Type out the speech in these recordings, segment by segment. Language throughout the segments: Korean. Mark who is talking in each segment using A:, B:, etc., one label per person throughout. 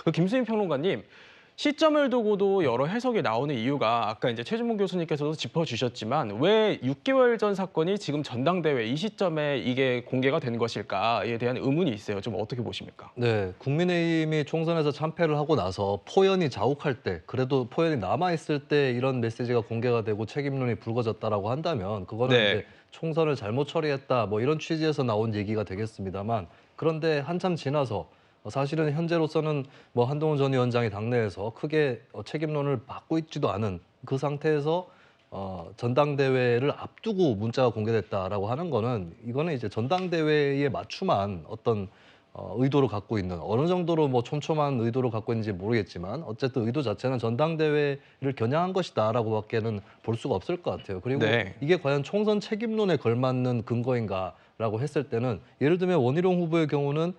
A: 그 김수민 평론가님, 시점을 두고도 여러 해석이 나오는 이유가 아까 이제 최준봉 교수님께서도 짚어주셨지만 왜 6개월 전 사건이 지금 전당대회 이 시점에 이게 공개가 된 것일까에 대한 의문이 있어요. 좀 어떻게 보십니까?
B: 네, 국민의힘이 총선에서 참패를 하고 나서 포연이 자욱할 때, 그래도 포연이 남아있을 때 이런 메시지가 공개가 되고 책임론이 불거졌다라고 한다면 그거는
A: 네.
B: 이제 총선을 잘못 처리했다 뭐 이런 취지에서 나온 얘기가 되겠습니다만, 그런데 한참 지나서 사실은 현재로서는 뭐 한동훈 전 위원장이 당내에서 크게 책임론을 받고 있지도 않은 그 상태에서 전당대회를 앞두고 문자가 공개됐다라고 하는 거는, 이거는 이제 전당대회에 맞춤한 어떤 의도를 갖고 있는, 어느 정도로 뭐 촘촘한 의도를 갖고 있는지 모르겠지만 어쨌든 의도 자체는 전당대회를 겨냥한 것이다라고밖에는 볼 수가 없을 것 같아요. 그리고
A: 네.
B: 이게 과연 총선 책임론에 걸맞는 근거인가라고 했을 때는, 예를 들면 원희룡 후보의 경우는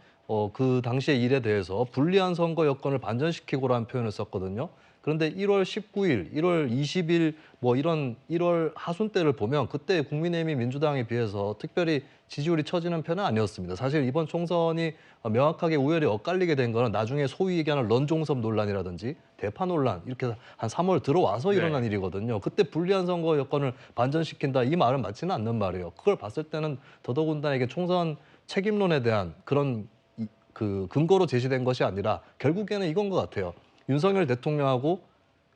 B: 그 당시의 일에 대해서 불리한 선거 여건을 반전시키고라는 표현을 썼거든요. 그런데 1월 19일, 1월 20일 뭐 이런 1월 하순 때를 보면 그때 국민의힘이 민주당에 비해서 특별히 지지율이 처지는 편은 아니었습니다. 사실 이번 총선이 명확하게 우열이 엇갈리게 된 거는 나중에 소위 얘기하는 런종섭 논란이라든지 대파 논란, 이렇게 한 3월 들어와서 일어난
A: 네.
B: 일이거든요. 그때 불리한 선거 여건을 반전시킨다, 이 말은 맞지는 않는 말이에요. 그걸 봤을 때는 더더군다나 이게 총선 책임론에 대한 그런 그 근거로 제시된 것이 아니라 결국에는 이건 것 같아요. 윤석열 대통령하고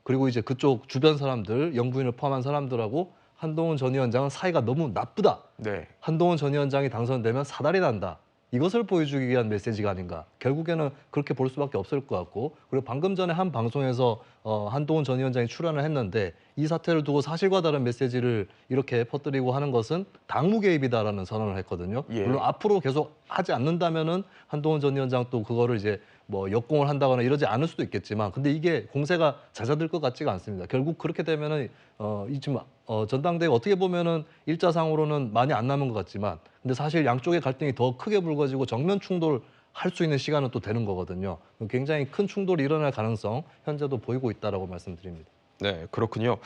B: 그리고 이제 그쪽 주변 사람들, 영부인을 포함한 사람들하고 한동훈 전 위원장은 사이가 너무 나쁘다.
A: 네.
B: 한동훈 전 위원장이 당선되면 사달이 난다. 이것을 보여주기 위한 메시지가 아닌가. 결국에는 그렇게 볼 수밖에 없을 것 같고, 그리고 방금 전에 한 방송에서 한동훈 전 위원장이 출연을 했는데 이 사태를 두고 사실과 다른 메시지를 이렇게 퍼뜨리고 하는 것은 당무 개입이다라는 선언을 했거든요.
A: 예.
B: 물론 앞으로 계속 하지 않는다면은 한동훈 전 위원장 또 그거를 이제 뭐 역공을 한다거나 이러지 않을 수도 있겠지만, 근데 이게 공세가 잦아들 것 같지가 않습니다. 결국 그렇게 되면은 이 지금 전당대회가 어떻게 보면은 일자상으로는 많이 안 남은 것 같지만, 근데 사실 양쪽의 갈등이 더 크게 불거지고 정면 충돌 할 수 있는 시간은 또 되는 거거든요. 굉장히 큰 충돌이 일어날 가능성 현재도 보이고 있다라고 말씀드립니다.
A: 네, 그렇군요.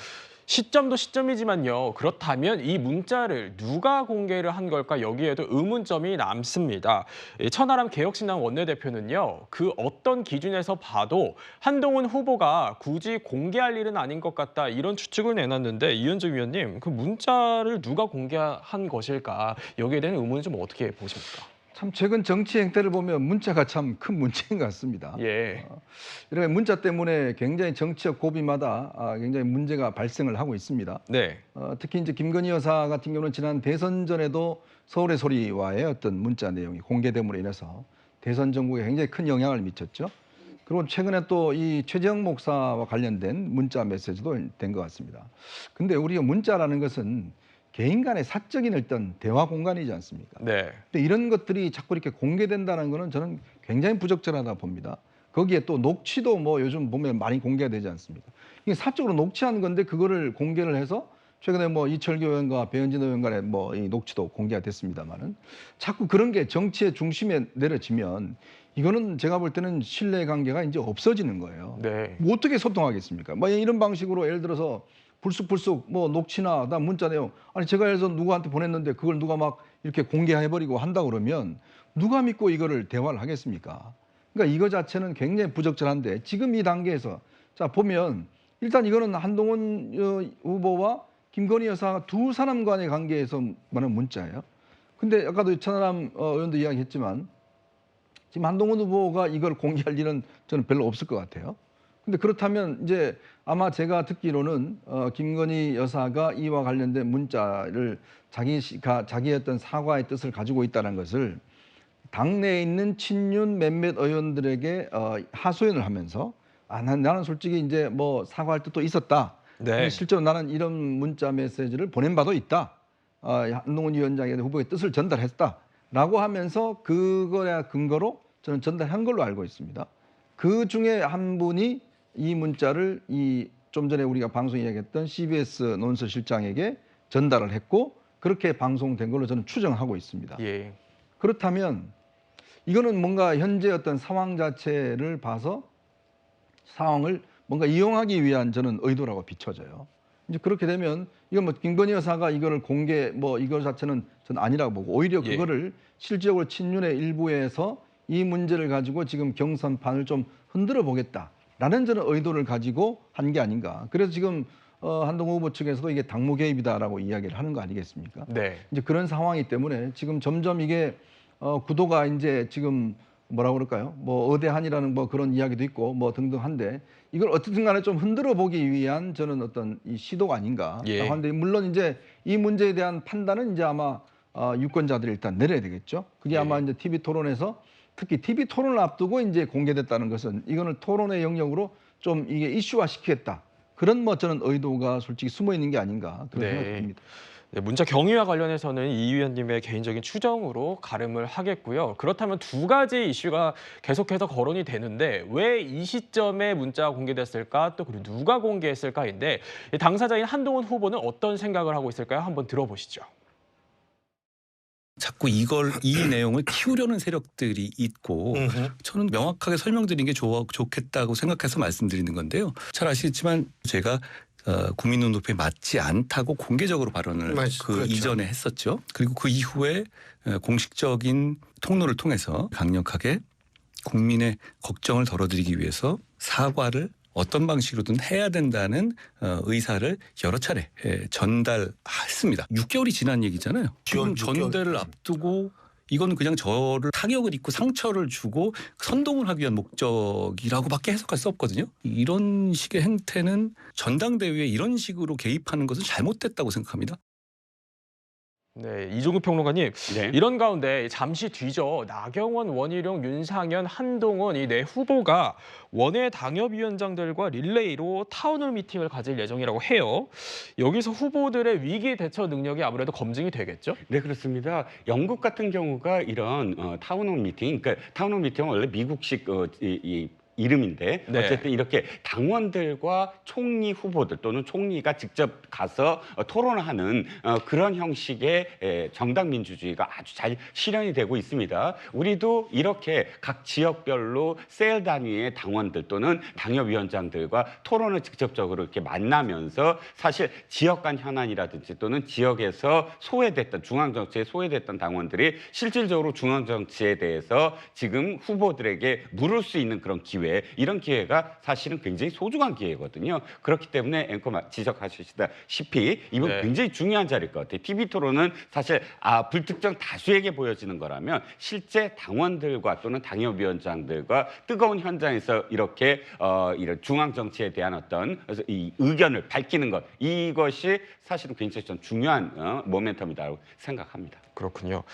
A: 시점도 시점이지만요. 그렇다면 이 문자를 누가 공개를 한 걸까 여기에도 의문점이 남습니다. 이 천하람 개혁신당 원내대표는요. 그 어떤 기준에서 봐도 한동훈 후보가 굳이 공개할 일은 아닌 것 같다 이런 추측을 내놨는데 이현정 위원님 그 문자를 누가 공개한 것일까 여기에 대한 의문은 좀 어떻게 보십니까?
C: 참 최근 정치 행태를 보면 문자가 참 큰 문제인 것 같습니다.
A: 예.
C: 이렇게 문자 때문에 굉장히 정치적 고비마다 굉장히 문제가 발생을 하고 있습니다.
A: 네.
C: 특히 이제 김건희 여사 같은 경우는 지난 대선 전에도 서울의 소리와의 어떤 문자 내용이 공개됨으로 인해서 대선 정국에 굉장히 큰 영향을 미쳤죠. 그리고 최근에 또 이 최재형 목사와 관련된 문자 메시지도 된 것 같습니다. 근데 우리가 문자라는 것은 개인 간의 사적인 어떤 대화 공간이지 않습니까?
A: 네.
C: 근데 이런 것들이 자꾸 이렇게 공개된다는 거는 저는 굉장히 부적절하다 봅니다. 거기에 또 녹취도 뭐 요즘 보면 많이 공개가 되지 않습니까? 이게 사적으로 녹취한 건데 그거를 공개를 해서 최근에 뭐 이철규 의원과 배현진 의원 간의 뭐 이 녹취도 공개가 됐습니다만은 자꾸 그런 게 정치의 중심에 내려지면 이거는 제가 볼 때는 신뢰 관계가 이제 없어지는 거예요.
A: 네.
C: 뭐 어떻게 소통하겠습니까? 뭐 이런 방식으로 예를 들어서 불쑥불쑥 뭐 녹취나 나 문자 내용 아니 제가 해서 누구한테 보냈는데 그걸 누가 막 이렇게 공개해버리고 한다 그러면 누가 믿고 이거를 대화를 하겠습니까? 그러니까 이거 자체는 굉장히 부적절한데 지금 이 단계에서 자 보면 일단 이거는 한동훈 후보와 김건희 여사 두 사람 간의 관계에서 말하는 문자예요. 근데 아까도 천하람 의원도 이야기했지만 지금 한동훈 후보가 이걸 공개할 일은 저는 별로 없을 것 같아요. 근데 그렇다면 이제 아마 제가 듣기로는 김건희 여사가 이와 관련된 문자를 자기의 어떤 사과의 뜻을 가지고 있다는 것을 당내에 있는 친윤 몇몇 의원들에게 하소연을 하면서 나는 솔직히 이제 뭐 사과할 뜻도 있었다.
A: 네.
C: 근데 실제로 나는 이런 문자 메시지를 보낸 바도 있다. 한동훈 위원장의 후보의 뜻을 전달했다라고 하면서 그거야 근거로 저는 전달한 걸로 알고 있습니다. 그 중에 한 분이 이 문자를 좀 전에 우리가 방송에 이야기했던 CBS 논설 실장에게 전달을 했고 그렇게 방송된 걸로 저는 추정하고 있습니다.
A: 예.
C: 그렇다면 이거는 뭔가 현재 어떤 상황 자체를 봐서 상황을 뭔가 이용하기 위한 저는 의도라고 비춰져요. 이제 그렇게 되면 이건 뭐 김건희 여사가 이거를 공개 뭐 이거 자체는 저는 아니라고 보고 오히려
A: 예.
C: 그거를 실질적으로 친윤의 일부에서 이 문제를 가지고 지금 경선판을 좀 흔들어 보겠다라는 저는 의도를 가지고 한 게 아닌가. 그래서 지금 한동훈 후보 측에서도 이게 당무 개입이다라고 이야기를 하는 거 아니겠습니까?
A: 네.
C: 이제 그런 상황이기 때문에 지금 점점 이게 구도가 이제 지금 뭐라 그럴까요? 뭐 의대한이라는 뭐 그런 이야기도 있고 뭐 등등한데 이걸 어떻든 간에 좀 흔들어 보기 위한 저는 어떤 이 시도가 아닌가
A: 예.
C: 하는데 물론 이제 이 문제에 대한 판단은 이제 아마 유권자들이 일단 내려야 되겠죠. 그게 아마 이제 TV 토론에서 특히 TV 토론을 앞두고 이제 공개됐다는 것은 이거는 토론의 영역으로 좀 이게 이슈화 시키겠다. 그런 뭐 저는 의도가 솔직히 숨어 있는 게 아닌가 그런
A: 네.
C: 생각이 듭니다.
A: 네, 문자 경위와 관련해서는 이 위원님의 개인적인 추정으로 가름을 하겠고요. 그렇다면 두 가지 이슈가 계속해서 거론이 되는데 왜 이 시점에 문자가 공개됐을까? 또 그리고 누가 공개했을까인데 당사자인 한동훈 후보는 어떤 생각을 하고 있을까요? 한번 들어보시죠.
D: 자꾸 이 내용을 키우려는 세력들이 있고 저는 명확하게 설명드리는 게 좋겠다고 생각해서 말씀드리는 건데요. 잘 아시겠지만 제가 국민 눈높이에 맞지 않다고 공개적으로 발언을 그
E: 그렇죠.
D: 이전에 했었죠. 그리고 그 이후에 공식적인 통로를 통해서 강력하게 국민의 걱정을 덜어드리기 위해서 사과를 어떤 방식으로든 해야 된다는 의사를 여러 차례 전달했습니다. 6개월이 지난 얘기잖아요. 지금
E: 6개월.
D: 전대를 앞두고 이건 그냥 저를 타격을 입고 상처를 주고 선동을 하기 위한 목적이라고밖에 해석할 수 없거든요. 이런 식의 행태는 전당대회에 이런 식으로 개입하는 것은 잘못됐다고 생각합니다.
A: 네, 이종국 평론가님.
F: 네.
A: 이런 가운데 잠시 뒤죠. 나경원, 원희룡, 윤상현, 한동훈 이 네 후보가 원외 당협위원장들과 릴레이로 타운홀 미팅을 가질 예정이라고 해요. 여기서 후보들의 위기 대처 능력이 아무래도 검증이 되겠죠?
F: 네, 그렇습니다. 영국 같은 경우가 이런 타운홀 미팅, 그러니까 타운홀 미팅은 원래 미국식 이 이름인데
A: 네.
F: 어쨌든 이렇게 당원들과 총리 후보들 또는 총리가 직접 가서 토론하는 그런 형식의 정당 민주주의가 아주 잘 실현이 되고 있습니다. 우리도 이렇게 각 지역별로 셀 단위의 당원들 또는 당협위원장들과 토론을 직접적으로 이렇게 만나면서 사실 지역 간 현안이라든지 또는 지역에서 소외됐던 중앙정치에 소외됐던 당원들이 실질적으로 중앙정치에 대해서 지금 후보들에게 물을 수 있는 그런 기회, 이런 기회가 사실은 굉장히 소중한 기회거든요. 그렇기 때문에 앵커 지적하시다시피 이건
A: 네.
F: 굉장히 중요한 자리일 것 같아요. TV 토론은 사실 불특정 다수에게 보여지는 거라면 실제 당원들과 또는 당협위원장들과 뜨거운 현장에서 이렇게 이런 중앙 정치에 대한 어떤 이 의견을 밝히는 것, 이것이 사실은 굉장히 좀 중요한 모멘텀이라고 생각합니다.
A: 그렇군요.